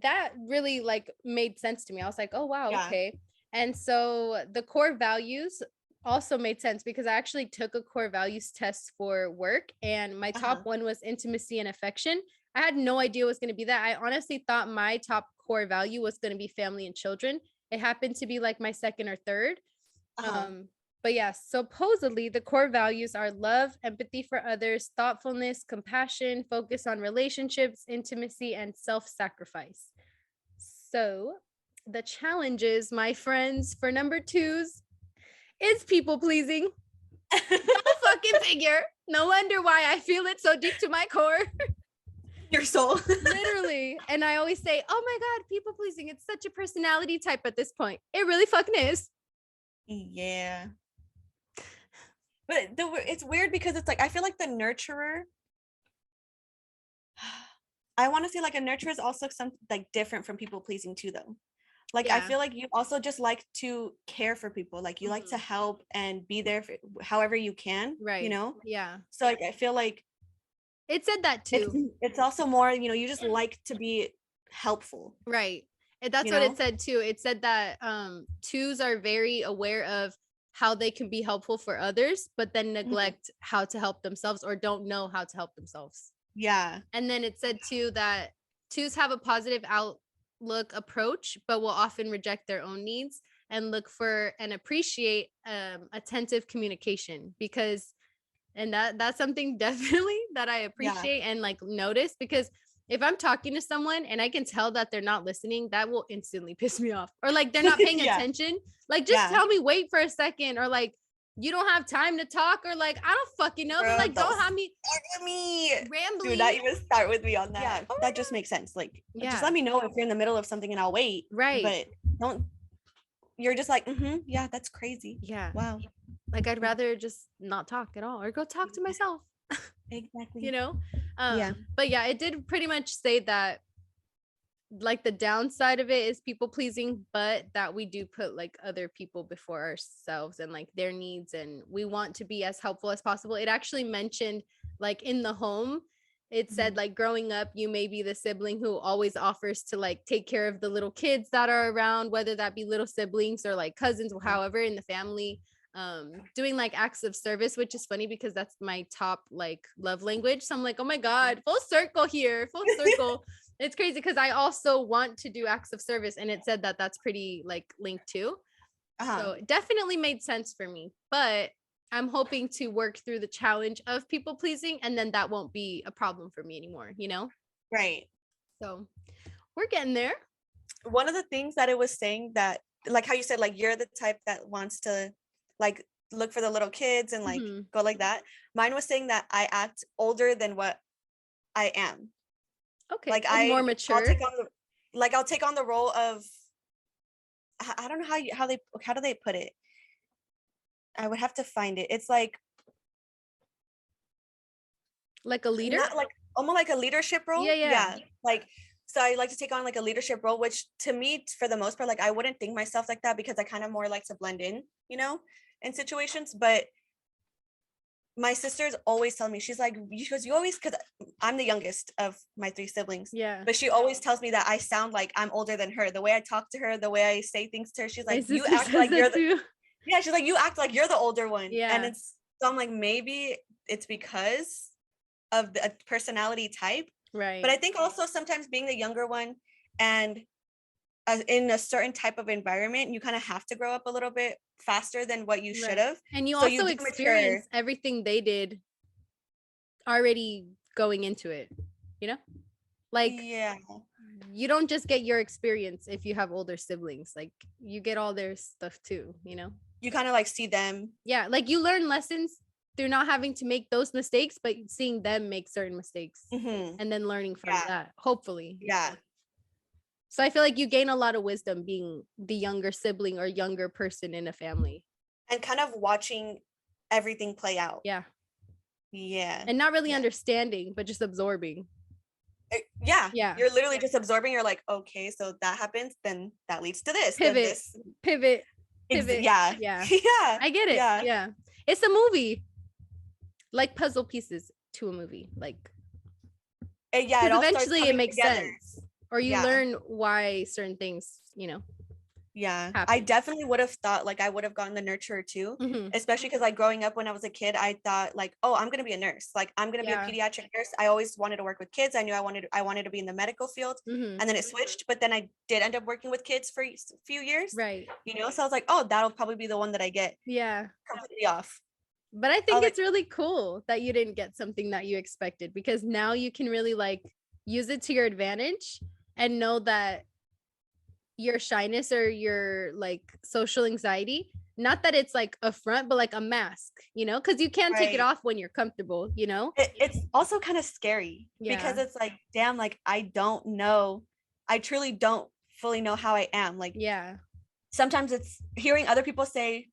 that really like made sense to me. I was like, oh wow, okay. And so the core values also made sense because I actually took a core values test for work, and my top one was intimacy and affection. I had no idea it was going to be that. I honestly thought my top core value was going to be family and children. It happened to be like my second or third. But yeah, supposedly the core values are love, empathy for others, thoughtfulness, compassion, focus on relationships, intimacy, and self-sacrifice. So the challenges, my friends, for number 2s is people pleasing. Go fucking figure. No wonder why I feel it so deep to my core. Your soul. Literally. And I always say, oh my God, people pleasing. It's such a personality type at this point. It really fucking is. Yeah. But it's weird because it's like, I feel like the nurturer, I want to say like a nurturer is also something like different from people pleasing too, though. Like, I feel like you also just like to care for people. Like you like to help and be there for however you can, right? You know? Yeah. So like, I feel like it said that too. It's also more, you know, you just like to be helpful. Right. And that's what it said too. It said that 2s are very aware of how they can be helpful for others, but then neglect how to help themselves or don't know how to help themselves. Yeah. And then it said too that 2s have a positive outlook approach, but will often reject their own needs and look for and appreciate attentive communication, because and that's something definitely that I appreciate and like notice, because if I'm talking to someone and I can tell that they're not listening, that will instantly piss me off. Or like they're not paying attention. Like just tell me, wait for a second, or like you don't have time to talk, or like I don't fucking know. But like don't have me rambling. Do not even start with me on that. Yeah, that just makes sense. Like just let me know if you're in the middle of something and I'll wait. Right. But don't, you're just like, yeah, that's crazy. Yeah. Wow. Like I'd rather just not talk at all or go talk to myself. Exactly. You know? But yeah, it did pretty much say that like the downside of it is people pleasing, but that we do put like other people before ourselves and like their needs, and we want to be as helpful as possible. It actually mentioned like in the home, it said like growing up, you may be the sibling who always offers to like take care of the little kids that are around, whether that be little siblings or like cousins, however in the family. Doing like acts of service, which is funny because that's my top like love language. So I'm like, oh my God, full circle here, full circle. It's crazy because I also want to do acts of service, and it said that that's pretty like linked too. So it definitely made sense for me, but I'm hoping to work through the challenge of people pleasing, and then that won't be a problem for me anymore, you know? Right. So we're getting there. One of the things that it was saying that, like how you said, like you're the type that wants to like look for the little kids and like go like that. Mine was saying that I act older than what I am. Okay. Like more mature. I'll take on the role of, I don't know how do they put it? I would have to find it. It's like a leader? Not like almost like a leadership role. Yeah. Like, so I like to take on like a leadership role, which to me, for the most part, like I wouldn't think myself like that because I kind of more like to blend in, you know, in situations. But my sisters always tell me, she's like, because I'm the youngest of my 3 siblings. Yeah. But she always tells me that I sound like I'm older than her. The way I talk to her, the way I say things to her, she's like, you act like you're she's like, you act like you're the older one. Yeah. And so I'm like, maybe it's because of the personality type. Right. But I think also sometimes being the younger one and in a certain type of environment, you kind of have to grow up a little bit faster than what you should have. And you also experience everything they did already going into it, you know? Like, you don't just get your experience if you have older siblings. Like, you get all their stuff too, you know? You kind of like see them. Yeah, like you learn lessons through not having to make those mistakes, but seeing them make certain mistakes and then learning from that, hopefully. Yeah. So I feel like you gain a lot of wisdom being the younger sibling or younger person in a family. And kind of watching everything play out. Yeah. Yeah. And not really understanding, but just absorbing. Yeah. You're literally just absorbing. You're like, okay, so that happens, then that leads to this. Pivot. Yeah. I get it. Yeah. It's a movie. Like puzzle pieces to a movie. Like, it eventually it makes sense. Or you learn why certain things, you know. Yeah, I definitely would have thought like I would have gotten the nurturer too, especially because like growing up when I was a kid, I thought like, oh, I'm gonna be a nurse. Like I'm gonna be a pediatric nurse. I always wanted to work with kids. I knew I wanted to be in the medical field, and then it switched. But then I did end up working with kids for a few years, right? You know, so I was like, oh, that'll probably be the one that I get. Yeah, completely off. But I think it's really cool that you didn't get something that you expected, because now you can really like use it to your advantage and know that your shyness or your like social anxiety, not that it's like a front, but like a mask, you know, because you can't take it off when you're comfortable, you know. It's also kind of scary because it's like, damn, like I don't know, I truly don't fully know how I am. Like, sometimes it's hearing other people say,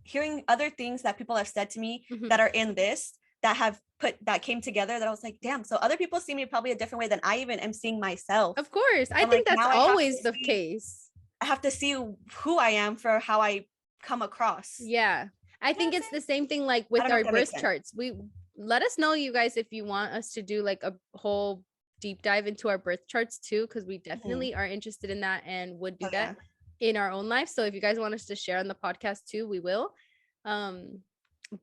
hearing other things that people have said to me that are in this, that came together, that I was like, damn, so other people see me probably a different way than I even am seeing myself. Of course. I think that's always the case. I have to see who I am for how I come across. Yeah. I think it's the same thing like with our birth charts. We let us know, you guys, if you want us to do like a whole deep dive into our birth charts too, because we definitely are interested in that and would do that in our own life. So if you guys want us to share on the podcast too, we will.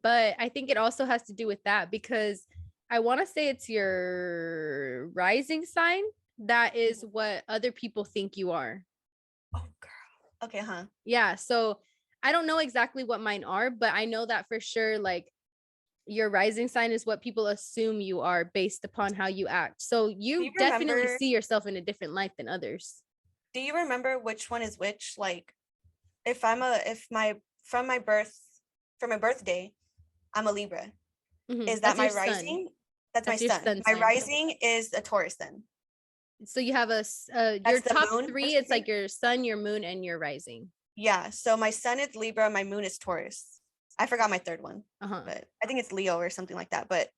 But I think it also has to do with that, because I want to say it's your rising sign that is what other people think you are. Oh girl. Okay, huh? Yeah, so I don't know exactly what mine are, but I know that for sure, like your rising sign is what people assume you are based upon how you act. So you definitely see yourself in a different light than others. Do you remember which one is which? Like for my birthday, I'm a Libra. Is that my rising? That's my sun. My rising is a Taurus then. So you have your top three, it's like your sun, your moon, and your rising. Yeah. So my sun is Libra, my moon is Taurus. I forgot my third one, but I think it's Leo or something like that. But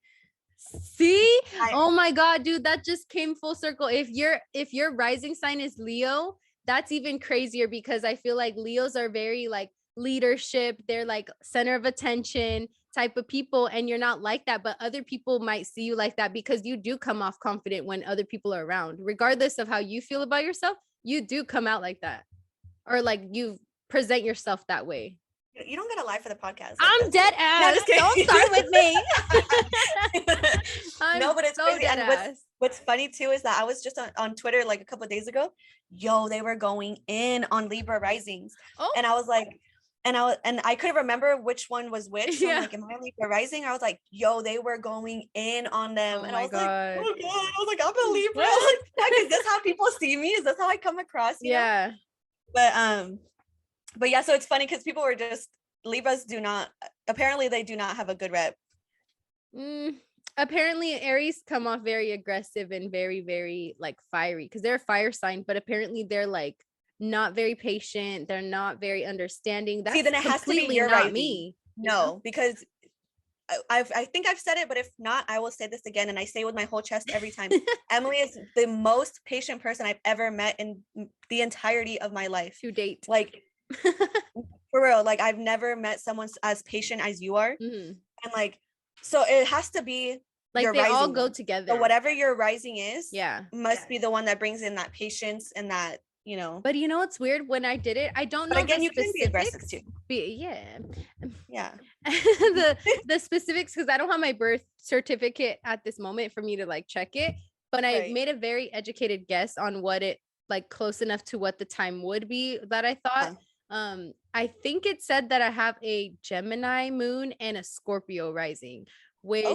see, oh my God, dude, that just came full circle. If your rising sign is Leo, that's even crazier, because I feel like Leos are very like leadership. They're like center of attention type of people, and you're not like that, but other people might see you like that because you do come off confident when other people are around. Regardless of how you feel about yourself, you do come out like that, or like you present yourself that way. You don't gotta lie for the podcast. I'm dead ass. No, don't start with me. No, but it's so crazy. And what's funny too is that I was just on Twitter like a couple of days ago. Yo, they were going in on Libra risings, and I was like, and I couldn't remember which one was which. So I'm like, am I Libra rising? I was like, yo, they were going in on them, and I was like, oh God, I was like, I'm a Libra. Like, is this how people see me? Is this how I come across? You know? But yeah, so it's funny because people were just, Libras apparently they do not have a good rep. Apparently Aries come off very aggressive and very, very like fiery, because they're a fire sign, but apparently they're like not very patient. They're not very understanding. That's then it has to be your not me. No, because I think I've said it, but if not, I will say this again, and I say it with my whole chest every time. Emily is the most patient person I've ever met in the entirety of my life. To date. Like, for real, like I've never met someone as patient as you are. And like, so it has to be like they all go together. So whatever your rising is, must be the one that brings in that patience and that, you know. But you know what's weird? When I did it, I don't know. But again, you can be aggressive too. Yeah. The specifics, because I don't have my birth certificate at this moment for me to like check it. But I made a very educated guess on what it like close enough to what the time would be that I thought. I think it said that I have a Gemini moon and a Scorpio rising, which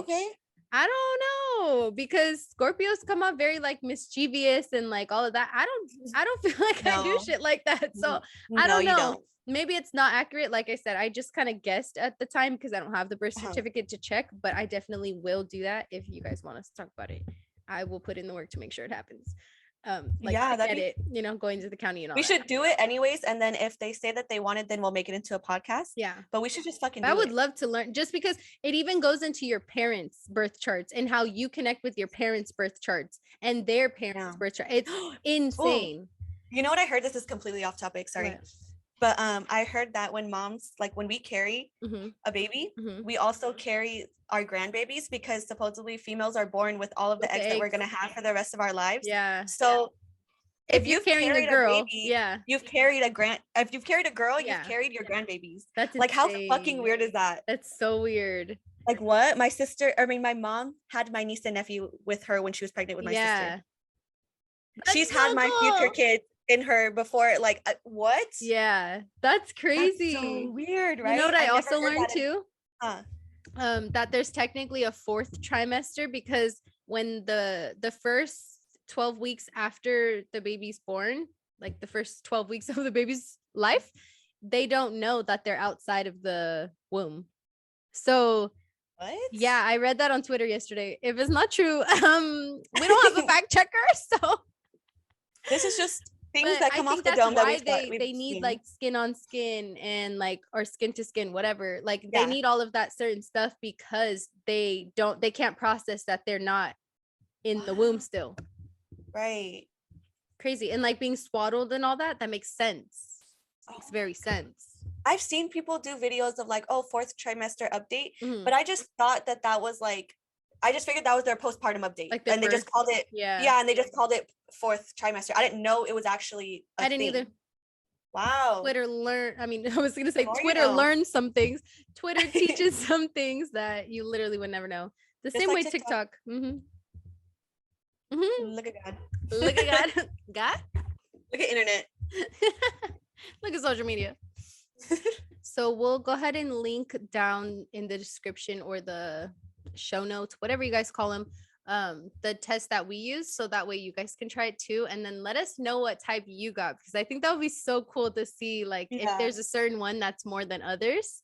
I don't know, because Scorpios come up very like mischievous and like all of that. I don't feel like I do shit like that. So I don't know. Maybe it's not accurate. Like I said, I just kind of guessed at the time because I don't have the birth certificate to check, but I definitely will do that. If you guys want us to talk about it, I will put in the work to make sure it happens. You know, going to the county and all we should do it anyways, and then if they say that they want it, then we'll make it into a podcast. But we should just fucking do I would love to learn, just because it even goes into your parents' birth charts and how you connect with your parents' birth charts and their parents' birth chart. It's insane. Ooh. You know what I heard? This is completely off topic, sorry. But I heard that when moms, like when we carry a baby, we also carry our grandbabies, because supposedly females are born with all of the eggs that we're going to have for the rest of our lives. So if you're carrying a girl, baby, you've carried if you've carried a girl, you've carried your grandbabies. That's like insane. How fucking weird is that? That's so weird. Like what? My mom had my niece and nephew with her when she was pregnant with my sister. She's had my future kids in her before. Like what? Yeah, that's crazy. That's so weird, right? You know what I also learned too? That there's technically a fourth trimester, because when the first 12 weeks after the baby's born, like the first 12 weeks of the baby's life, they don't know that they're outside of the womb. So what? Yeah, I read that on Twitter yesterday. If it's not true, we don't have a fact checker, so this is just things that come off the dome. That they need like skin on skin and like, or skin to skin, whatever. Like they need all of that certain stuff because they can't process that they're not in the womb still. Right. Crazy. And like being swaddled and all that makes sense. Makes very sense. I've seen people do videos of like, fourth trimester update, but I just thought that was like, I just figured that was their postpartum update, like and they just called it, and they just called it fourth trimester. I didn't know it was actually I didn't either. Wow. Twitter learns some things. Twitter teaches some things that you literally would never know. The just same like way TikTok. Look at God. Look at God. God? Look at internet. Look at social media. So we'll go ahead and link down in the description or the show notes, whatever you guys call them, the test that we use, so that way you guys can try it too, and then let us know what type you got, because I think that would be so cool to see, like if there's a certain one that's more than others,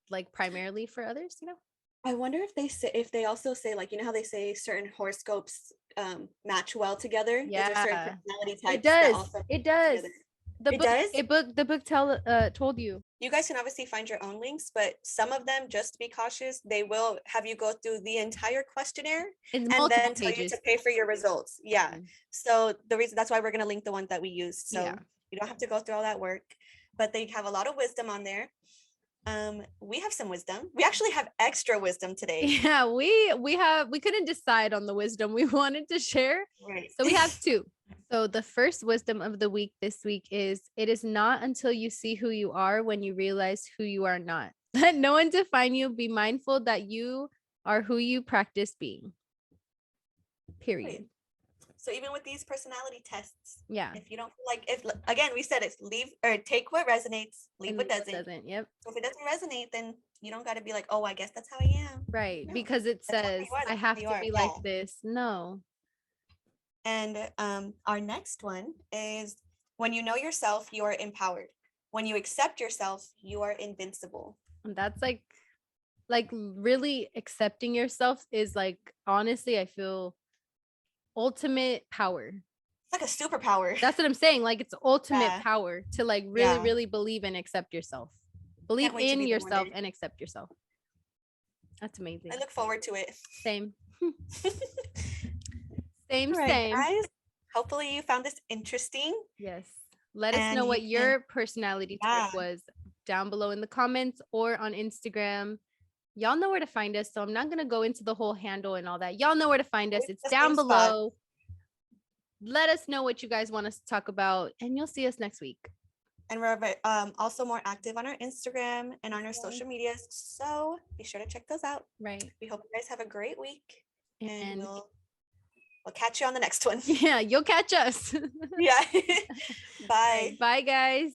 like primarily for others, you know. I wonder if they also say, like, you know how they say certain horoscopes match well together. Yeah, is there certain personality types it does. The book told you. You guys can obviously find your own links, but some of them, just be cautious, they will have you go through the entire questionnaire and then tell you to pay for your results. So that's why we're going to link the ones that we use, so you don't have to go through all that work, but they have a lot of wisdom on there. We have some wisdom. We actually have extra wisdom today. Yeah, we couldn't decide on the wisdom we wanted to share, right? So we have two. So the first wisdom of the week this week is, it is not until you see who you are when you realize who you are not. Let no one define you. Be mindful that you are who you practice being. Period. Right. So even with these personality tests, if you don't like, if again, we said it's take what resonates, leave what doesn't. Yep. So if it doesn't resonate, then you don't got to be like, oh, I guess that's how I am. Right. No, because it says I have to be like this. No. And our next one is, when you know yourself, you are empowered. When you accept yourself, you are invincible. And that's like really accepting yourself is like, honestly, I feel ultimate power. It's like a superpower. That's what I'm saying. Like it's ultimate power to like really believe and accept yourself. Believe in yourself and accept yourself. That's amazing. I look forward to it. Same. Same. Guys, hopefully you found this interesting. Yes. Let us know what your personality type was down below in the comments or on Instagram. Y'all know where to find us, so I'm not going to go into the whole handle and all that. Y'all know where to find us. It's down below. Let us know what you guys want us to talk about, and you'll see us next week. And we're also more active on our Instagram and on our social medias, so be sure to check those out. Right. We hope you guys have a great week, and we'll catch you on the next one. Yeah, you'll catch us. Yeah. Bye. Bye, guys.